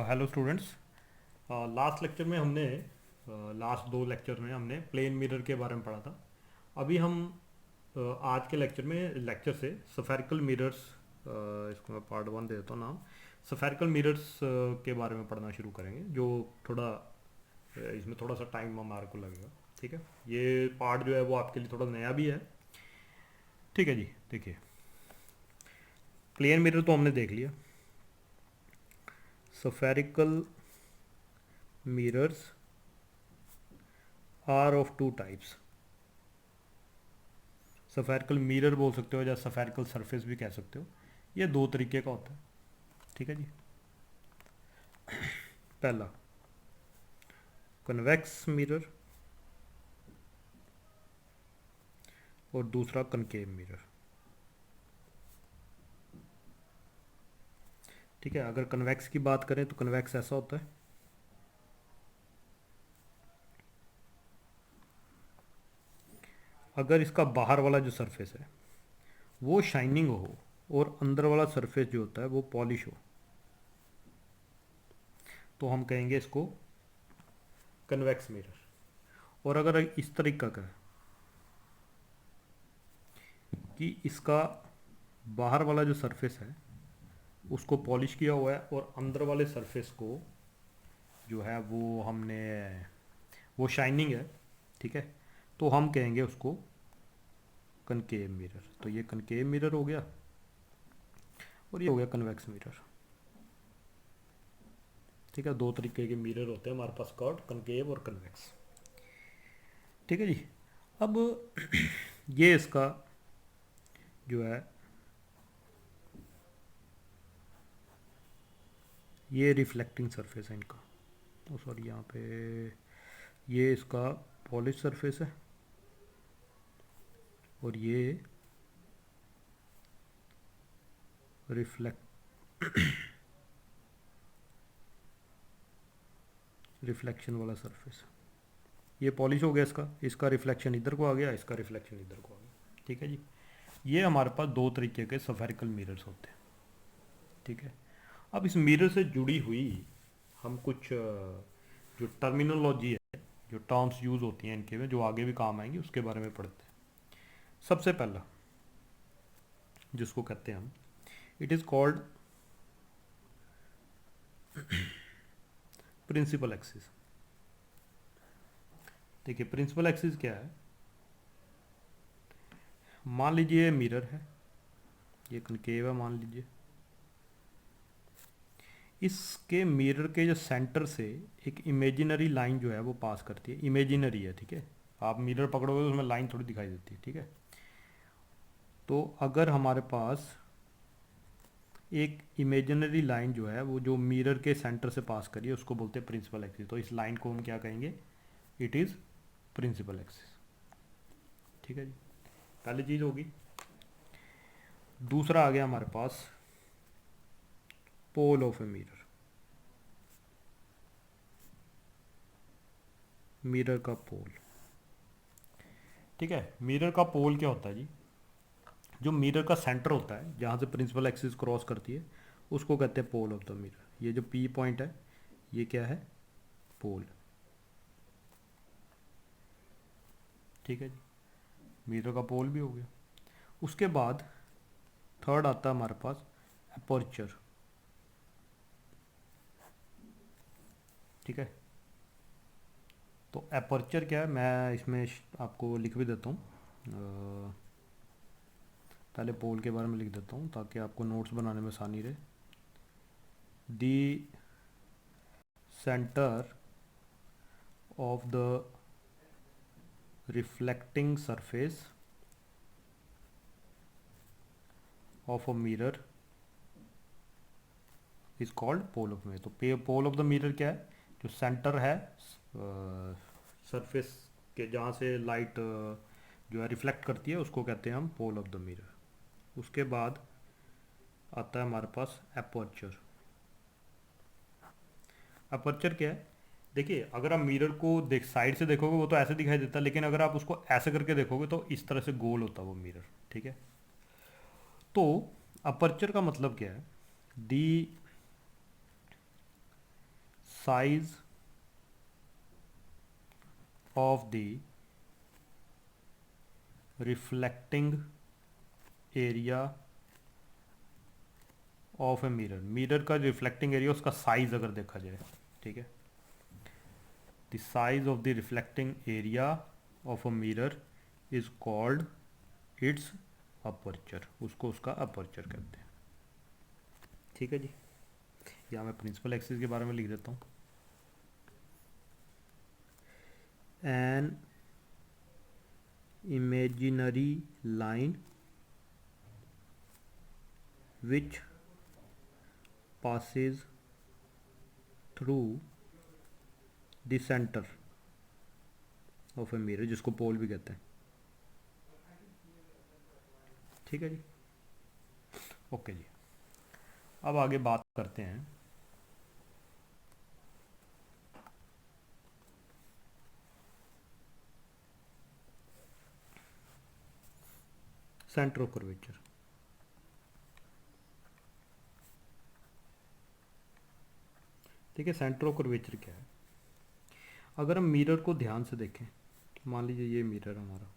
Hello students. Last lecture में हमने last दो लेक्चर में हमने प्लेन मिरर के बारे में पढ़ा था। अभी हम आज के लेक्चर से सफेरिकल मिरर्स, इसको मैं पार्ट वन दे देता हूँ नाम। सफेरिकल मिरर्स के बारे में पढ़ना शुरू करेंगे, जो थोड़ा इसमें थोड़ा सा टाइम हमारे को लगेगा। ठीक है, ये पार्ट जो है वो आपके लिए थोड़ा नया भी है। ठीक है जी, देखिए प्लेन मिरर तो हमने देख लिया। Spherical mirrors are of two types. Spherical mirror बोल सकते हो या सफेरिकल सरफेस भी कह सकते हो। ये दो तरीके का होता है। ठीक है जी। पहला कन्वेक्स मिरर और दूसरा कनकेव मिरर। ठीक है, अगर कन्वेक्स की बात करें तो कन्वेक्स ऐसा होता है, अगर इसका बाहर वाला जो सरफेस है वो शाइनिंग हो और अंदर वाला सरफेस जो होता है वो पॉलिश हो, तो हम कहेंगे इसको कन्वेक्स मिरर। और अगर इस तरीका का है कि इसका बाहर वाला जो सरफेस है उसको पॉलिश किया हुआ है और अंदर वाले सरफेस को जो है वो शाइनिंग है, ठीक है, तो हम कहेंगे उसको कनकेव मिरर। तो ये कनकेव मिरर हो गया और ये हो गया कन्वेक्स मिरर। ठीक है, दो तरीके के मिरर होते हैं हमारे पास, कर्व, कनकेव और कन्वेक्स। ठीक है जी। अब ये इसका जो है ये रिफ्लेक्टिंग सरफेस है इनका। ओ सॉरी, यहाँ पे ये इसका पॉलिश सरफेस है और ये रिफ्लेक्शन वाला सरफेस। ये पॉलिश हो गया, इसका रिफ्लेक्शन इधर को आ गया, इसका रिफ्लेक्शन इधर को आ गया। ठीक है जी। ये हमारे पास दो तरीके के सफेरिकल मिरर्स होते हैं। ठीक है, अब इस मिरर से जुड़ी हुई हम कुछ जो टर्मिनोलॉजी है, जो टर्म्स यूज़ होती हैं इनके में, जो आगे भी काम आएंगी, उसके बारे में पढ़ते हैं। सबसे पहला जिसको कहते हैं हम, it is called principal axis. देखिए प्रिंसिपल एक्सिस क्या है। मान लीजिए मिरर है, ये कनकेव है मान लीजिए, इसके मिरर के जो सेंटर से एक इमेजिनरी लाइन जो है वो पास करती है। इमेजिनरी है, ठीक है, आप मिरर पकड़ोगे तो उसमें लाइन थोड़ी दिखाई देती है। ठीक है, तो अगर हमारे पास एक इमेजिनरी लाइन जो है वो जो मिरर के सेंटर से पास करिए, उसको बोलते हैं प्रिंसिपल एक्सिस। तो इस लाइन को हम क्या कहेंगे, इट इज़ प्रिंसिपल एक्सिस। ठीक है जी, पहली चीज़ होगी। दूसरा आ गया हमारे पास pole of a mirror. Mirror का पोल। ठीक है, मिरर का पोल क्या होता है जी, जो मिरर का सेंटर होता है जहाँ से प्रिंसिपल एक्सिस क्रॉस करती है, उसको कहते हैं पोल ऑफ द मिरर। ये जो पी पॉइंट है ये क्या है, पोल। ठीक है जी, मिरर का पोल भी हो गया। उसके बाद थर्ड आता है हमारे पास अपर्चर। ठीक है, तो अपर्चर क्या है, मैं इसमें आपको लिख भी देता हूँ। पहले पोल के बारे में लिख देता हूँ ताकि आपको नोट्स बनाने में आसानी रहे। The centre of the reflecting surface of a mirror is called pole of mirror. तो पोल ऑफ द मिरर क्या है, जो सेंटर है सरफेस के, जहाँ से लाइट जो है रिफ्लेक्ट करती है, उसको कहते हैं हम पोल ऑफ द मिरर। उसके बाद आता है हमारे पास अपर्चर। अपर्चर क्या है, देखिए अगर आप मिरर को साइड से देखोगे वो तो ऐसे दिखाई देता है, लेकिन अगर आप उसको ऐसे करके देखोगे तो इस तरह से गोल होता है वो मिरर। ठीक है, तो अपर्चर का मतलब क्या है, दी size of the reflecting area of a mirror, mirror का रिफ्लेक्टिंग एरिया उसका साइज अगर देखा जाए, ठीक है, the size of the reflecting area of a mirror is called its aperture, उसको उसका अपर्चर कहते हैं। ठीक है जी, यहाँ मैं प्रिंसिपल एक्सिस के बारे में लिख देता हूँ। An imaginary line which passes through the center of a mirror, जिसको पोल भी कहते हैं। ठीक है जी, ओके जी। अब आगे बात करते हैं सेंटर ऑफ कर्वेचर। ठीक है, सेंटर ऑफ कर्वेचर क्या है? अगर हम मिरर को ध्यान से देखें, मान लीजिए ये मिरर हमारा,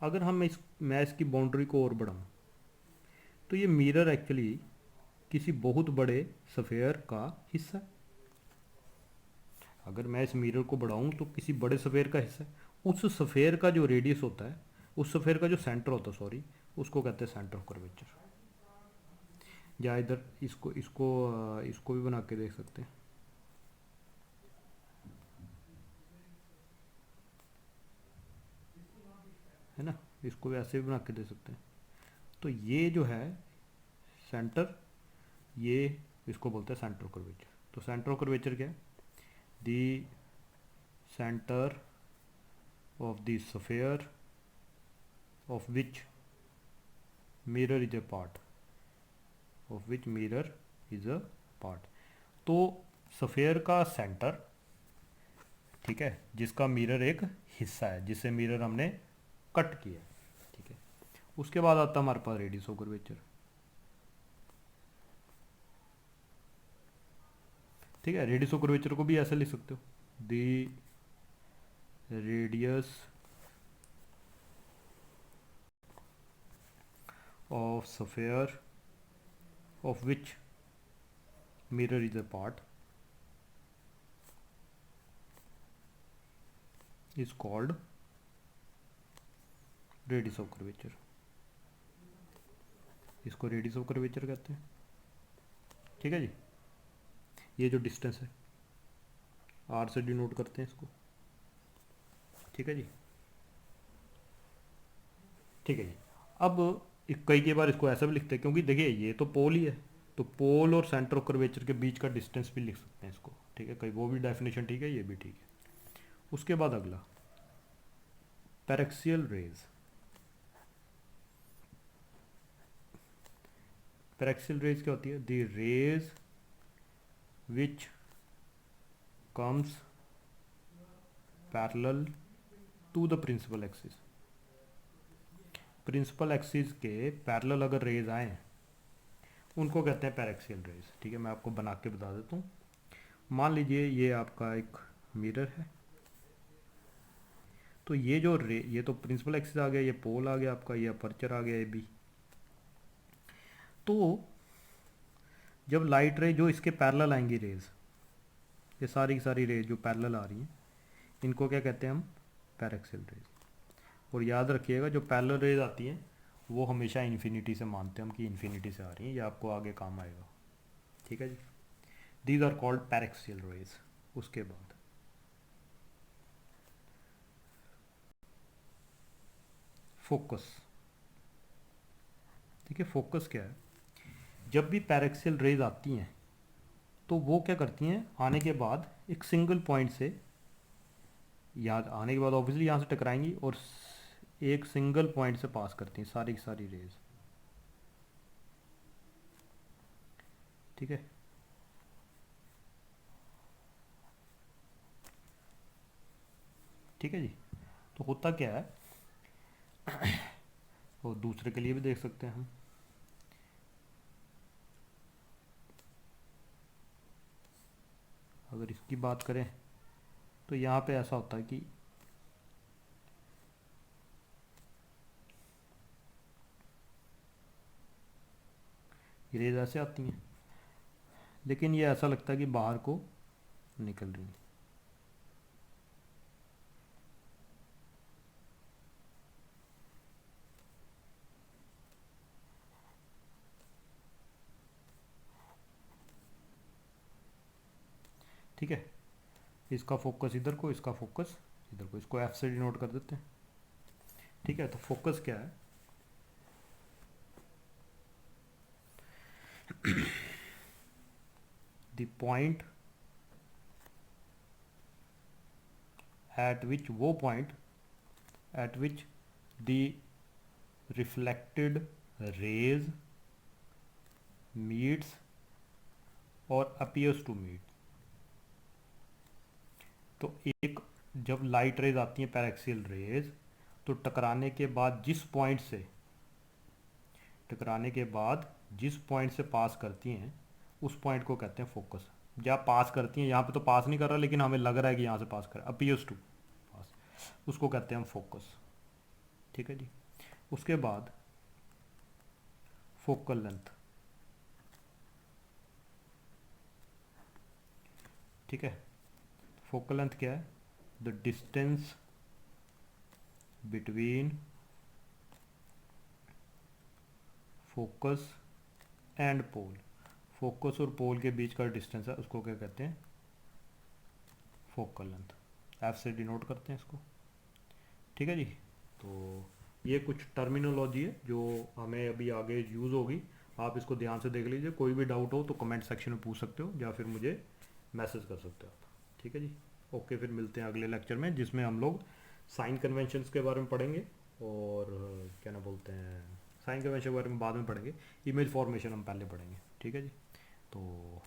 अगर मैं इसकी बाउंड्री को और बढ़ाऊं तो ये मिरर एक्चुअली किसी बहुत बड़े स्फीयर का हिस्सा है। अगर मैं इस मिरर को बढ़ाऊं तो किसी बड़े स्फीयर का हिस्सा है। उस स्फीयर का जो रेडियस होता है, उस स्फीयर का जो सेंटर होता है, सॉरी, उसको कहते हैं सेंटर ऑफ कर्वेचर। या इधर इसको इसको इसको भी बना के देख सकते हैं, है ना, इसको भी ऐसे भी बना के दे सकते हैं। तो ये जो है सेंटर, ये इसको बोलते हैं सेंटर ऑफ कर्वेचर। तो सेंटर ऑफ कर्वेचर क्या है? The centre of the sphere of which mirror is a part, of which mirror is a part. तो स्फीयर का सेंटर, ठीक है, जिसका मिरर एक हिस्सा है, जिसे मिरर हमने कट किया, ठीक है। उसके बाद आता है हमारे पास रेडियस ऑफ कर्वेचर। ठीक है, रेडियस ऑफ कर्वेचर को भी ऐसे लिख सकते हो, the radius of sphere of which mirror is a part is called radius of curvature. इसको रेडियस ऑफ कर्वेचर कहते हैं। ठीक है जी, ये जो डिस्टेंस है आर से डिनोट करते हैं इसको। ठीक है जी, ठीक है जी। अब कई बार इसको ऐसा भी लिखते हैं, क्योंकि देखिए ये तो पोल ही है, तो पोल और सेंटर ऑफ कर्वेचर के बीच का डिस्टेंस भी लिख सकते हैं इसको। ठीक है, कई वो भी डेफिनेशन ठीक है, ये भी ठीक है। उसके बाद अगला पैरेक्सियल रेज। पैरेक्सियल रेज क्या होती है? The rays which comes parallel to the principal axis. Principal axis के पैरेलल अगर रेज आए उनको कहते हैं पैरेक्सियल रेज। ठीक है, मैं आपको बना के बता देता हूँ। मान लीजिए ये आपका एक मिरर है, तो ये जो ये तो प्रिंसिपल एक्सिस आ गया, ये पोल आ गया आपका, ये अपर्चर आ गया, ये भी। तो जब लाइट रे जो इसके पैरेलल आएंगी रेज, ये सारी की सारी रेज जो पैरेलल आ रही हैं, इनको क्या कहते हैं हम? Paraxial rays. और याद रखिएगा, जो पैरेलल रेज आती हैं वो हमेशा इन्फिनिटी से मानते हैं हम कि इन्फिनिटी से आ रही हैं, ये आपको आगे काम आएगा। ठीक है जी, these are called paraxial rays. उसके बाद फोकस। ठीक है, फोकस क्या है? जब भी पैरेक्सियल रेज आती हैं तो वो क्या करती हैं, आने के बाद एक सिंगल पॉइंट से, याद आने के बाद ऑब्वियसली यहाँ से टकराएंगी और एक सिंगल पॉइंट से पास करती हैं सारी की सारी रेज। ठीक है, ठीक है जी। तो होता क्या है, और दूसरे के लिए भी देख सकते हैं हम। इसकी बात करें तो यहाँ पे ऐसा होता है कि रेज ऐसे आती हैं, लेकिन ये ऐसा लगता है कि बाहर को निकल रही हैं। ठीक है, इसका फोकस इधर को, इसका फोकस इधर को, इसको एफ से डिनोट कर देते हैं। ठीक है, तो फोकस क्या है, द पॉइंट एट विच, वो point eight which the reflected raise meets और अपीयर्स टू मीट। तो एक, जब लाइट रेज आती हैं पैराक्सियल रेज, तो टकराने के बाद जिस पॉइंट से पास करती हैं उस पॉइंट को कहते हैं फोकस। जब पास करती हैं, यहाँ पे तो पास नहीं कर रहा लेकिन हमें लग रहा है कि यहाँ से पास कर, अपीयर्स टू पास, उसको कहते हैं हम फोकस। ठीक है जी। उसके बाद फोकल लेंथ। ठीक है, फोकल लेंथ क्या है, the distance between focus and pole. Focus और पोल के बीच का डिस्टेंस है, उसको क्या कहते हैं, फोकल लेंथ। एफ से डिनोट करते हैं इसको। ठीक है जी। तो ये कुछ टर्मिनोलॉजी है जो हमें अभी आगे यूज़ होगी, आप इसको ध्यान से देख लीजिए। कोई भी डाउट हो तो कमेंट सेक्शन में पूछ सकते हो या फिर मुझे मैसेज कर सकते हो आप। ठीक है जी। ओके, फिर मिलते हैं अगले लेक्चर में, जिसमें हम लोग साइन कन्वेंशंस के बारे में पढ़ेंगे, और क्या ना बोलते हैं, साइन कन्वेंशन के बारे में बाद में पढ़ेंगे, इमेज फॉर्मेशन हम पहले पढ़ेंगे। ठीक है जी। तो